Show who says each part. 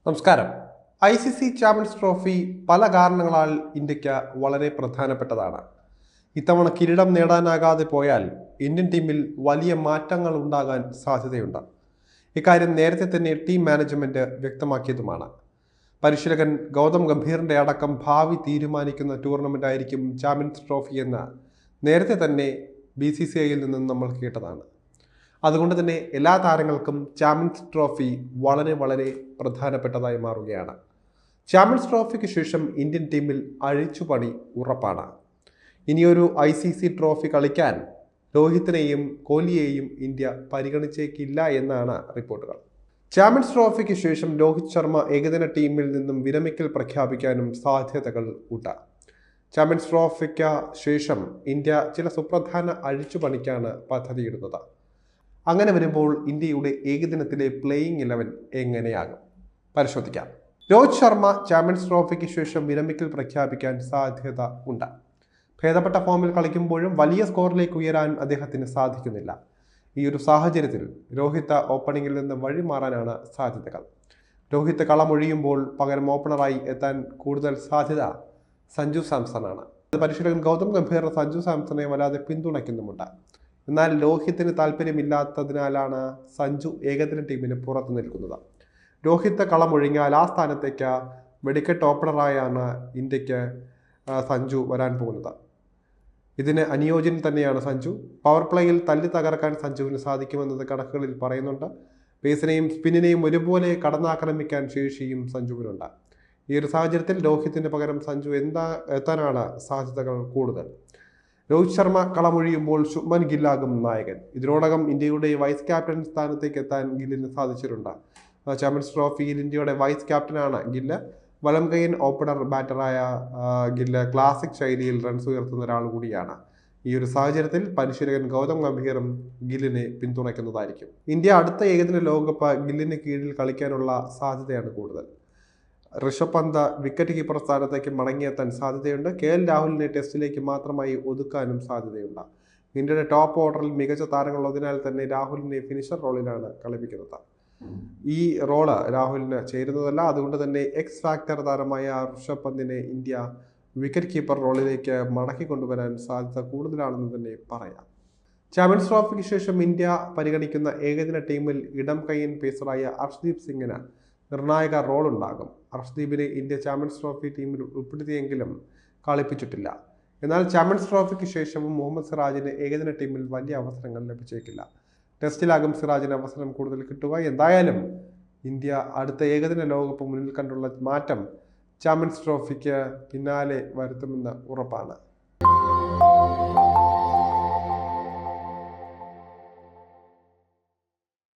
Speaker 1: നമസ്കാരം. ICC champions trophy പല കാരണങ്ങളാൽ ഇന്ത്യക്ക് വളരെ പ്രധാനപ്പെട്ടതാണ്. ഇത്തവണ കിരീടം നേടാനാകാതെ പോയാൽ ഇന്ത്യൻ ടീമിൽ വലിയ മാറ്റങ്ങൾ ഉണ്ടാകാൻ സാധ്യതയുണ്ട്. ഇക്കാര്യം നേരത്തെ തന്നെ ടീം മാനേജ്മെന്റ് വ്യക്തമാക്കിയതുമാണ്. പരിശീലകൻ ഗൗതം ഗംഭീറിന്റെ അടക്കം ഭാവി തീരുമാനിക്കുന്ന ടൂർണമെന്റ് ആയിരിക്കും ചാമ്പ്യൻസ് ട്രോഫി എന്ന് നേരത്തെ തന്നെ BCCIയിൽ നിന്നും നമ്മൾ കേട്ടതാണ്. അതുകൊണ്ട് തന്നെ എല്ലാ താരങ്ങൾക്കും ചാമ്പ്യൻസ് ട്രോഫി വളരെ പ്രധാനപ്പെട്ടതായി മാറുകയാണ്. ചാമ്പ്യൻസ് ട്രോഫിക്ക് ശേഷം ഇന്ത്യൻ ടീമിൽ അഴിച്ചുപണി ഉറപ്പാണ്. ഇനിയൊരു ICC ട്രോഫി കളിക്കാൻ രോഹിത്തിനെയും കോഹ്ലിയെയും ഇന്ത്യ പരിഗണിച്ചേക്കില്ല എന്നാണ് റിപ്പോർട്ടുകൾ. ചാമ്പ്യൻസ് ട്രോഫിക്ക് ശേഷം രോഹിത് ശർമ്മ ഏകദിന ടീമിൽ നിന്നും വിരമിക്കൽ പ്രഖ്യാപിക്കാനും സാധ്യതകൾ ഉണ്ട്. ചാമ്പ്യൻസ് ട്രോഫിക്ക് ശേഷം ഇന്ത്യ ചില സുപ്രധാന അഴിച്ചുപണിക്കാണ് പദ്ധതിയിടുന്നത്. അങ്ങനെ വരുമ്പോൾ ഇന്ത്യയുടെ ഏകദിനത്തിലെ പ്ലേയിങ് 11 എങ്ങനെയാകും പരിശോധിക്കാം. രോഹിത് ശർമ്മ ചാമ്പ്യൻസ് ട്രോഫിക്ക് ശേഷം വിരമിക്കൽ പ്രഖ്യാപിക്കാൻ സാധ്യത ഉണ്ട്. ഭേദപ്പെട്ട ഫോമിൽ കളിക്കുമ്പോഴും വലിയ സ്കോറിലേക്ക് ഉയരാൻ അദ്ദേഹത്തിന് സാധിക്കുന്നില്ല. ഈ ഒരു സാഹചര്യത്തിൽ രോഹിത് ഓപ്പണിംഗിൽ നിന്ന് വഴിമാറാനാണ് സാധ്യതകൾ. രോഹിത് കളമൊഴിയുമ്പോൾ പകരം ഓപ്പണറായി എത്താൻ കൂടുതൽ സാധ്യത സഞ്ജു സാംസണാണ്. പരിശീലകൻ ഗൗതം ഗംഭീർ സഞ്ജു സാംസണെ വല്ലാതെ പിന്തുണയ്ക്കുന്നുമുണ്ട്. എന്നാൽ രോഹിത്തിന് താല്പര്യമില്ലാത്തതിനാലാണ് സഞ്ജു ഏകദിന ടീമിന് പുറത്തു നിൽക്കുന്നത്. രോഹിത് കളമൊഴിഞ്ഞാൽ ആ സ്ഥാനത്തേക്ക് വെടിക്കെട്ട് ഓപ്പണറായാണ് ഇന്ത്യക്ക് സഞ്ജു വരാൻ പോകുന്നത്. ഇതിന് അനുയോജ്യൻ തന്നെയാണ് സഞ്ജു. പവർ പ്ലേയിൽ തല്ലി തകർക്കാൻ സഞ്ജുവിന് സാധിക്കുമെന്നത് കണക്കുകളിൽ പറയുന്നുണ്ട്. പേസിനെയും സ്പിന്നിനെയും ഒരുപോലെ കടന്നാക്രമിക്കാൻ ശേഷിയും സഞ്ജുവിനുണ്ട്. ഈ ഒരു സാഹചര്യത്തിൽ രോഹിത്തിന് പകരം സഞ്ജു എത്താനാണ് സാധ്യതകൾ കൂടുതൽ. രോഹിത് ശർമ്മ കളമൊഴിയുമ്പോൾ ശുഭ്മൻ ഗില്ലാകും നായകൻ. ഇതിനോടകം ഇന്ത്യയുടെ വൈസ് ക്യാപ്റ്റൻ സ്ഥാനത്തേക്ക് എത്താൻ ഗില്ലിന് സാധിച്ചിട്ടുണ്ട്. ചാമ്പ്യൻസ് ട്രോഫിയിൽ ഇന്ത്യയുടെ വൈസ് ക്യാപ്റ്റനാണ് ഗില്ല്. വലം കൈയ്യൻ ഓപ്പണർ ബാറ്ററായ ഗില്ല് ക്ലാസിക് ശൈലിയിൽ റൺസ് ഉയർത്തുന്ന ഒരാൾ കൂടിയാണ്. ഈ ഒരു സാഹചര്യത്തിൽ പരിശീലകൻ ഗൗതം ഗംഭീറും ഗില്ലിനെ പിന്തുണയ്ക്കുന്നതായിരിക്കും. ഇന്ത്യ അടുത്ത ഏകദിന ലോകകപ്പ് ഗില്ലിന് കീഴിൽ കളിക്കാനുള്ള സാധ്യതയാണ് കൂടുതൽ. ഋഷഭ് പന്ത് വിക്കറ്റ് കീപ്പർ സ്ഥാനത്തേക്ക് മടങ്ങിയെത്താൻ സാധ്യതയുണ്ട്. KL രാഹുലിനെ ടെസ്റ്റിലേക്ക് മാത്രമായി ഒതുക്കാനും സാധ്യതയുണ്ട്. ഇന്ത്യയുടെ ടോപ്പ് ഓർഡറിൽ മികച്ച താരങ്ങളുള്ളതിനാൽ തന്നെ രാഹുലിനെ ഫിനിഷർ റോളിലാണ് കളിപ്പിക്കുന്നത്. ഈ റോള് രാഹുലിന് ചേരുന്നതല്ല. അതുകൊണ്ട് തന്നെ എക്സ് ഫാക്ടർ താരമായ ഋഷഭ് പന്തിനെ ഇന്ത്യ വിക്കറ്റ് കീപ്പർ റോളിലേക്ക് മടക്കി കൊണ്ടുവരാൻ സാധ്യത കൂടുതലാണെന്ന് തന്നെ പറയാം. ചാമ്പ്യൻസ് ട്രോഫിക്ക് ശേഷം ഇന്ത്യ പരിഗണിക്കുന്ന ഏകദിന ടീമിൽ ഇടം കൈയ്യൻ പേസറായ അർഷ്ദീപ് സിംഗിന് നിർണായക റോൾ ഉണ്ടാകും. അർഷ്ദീപിനെ ഇന്ത്യ ചാമ്പ്യൻസ് ട്രോഫി ടീമിൽ ഉൾപ്പെടുത്തിയെങ്കിലും കളിപ്പിച്ചിട്ടില്ല. എന്നാൽ ചാമ്പ്യൻസ് ട്രോഫിക്ക് ശേഷവും മുഹമ്മദ് സിറാജിന് ഏകദിന ടീമിൽ വലിയ അവസരങ്ങൾ ലഭിച്ചേക്കില്ല. ടെസ്റ്റിലാകും സിറാജിന് അവസരം കൂടുതൽ കിട്ടുക. എന്തായാലും ഇന്ത്യ അടുത്ത ഏകദിന ലോകകപ്പ് മുന്നിൽ കണ്ടുള്ള മാറ്റം ചാമ്പ്യൻസ് ട്രോഫിക്ക് പിന്നാലെ വരുത്തുമെന്ന് ഉറപ്പാണ്.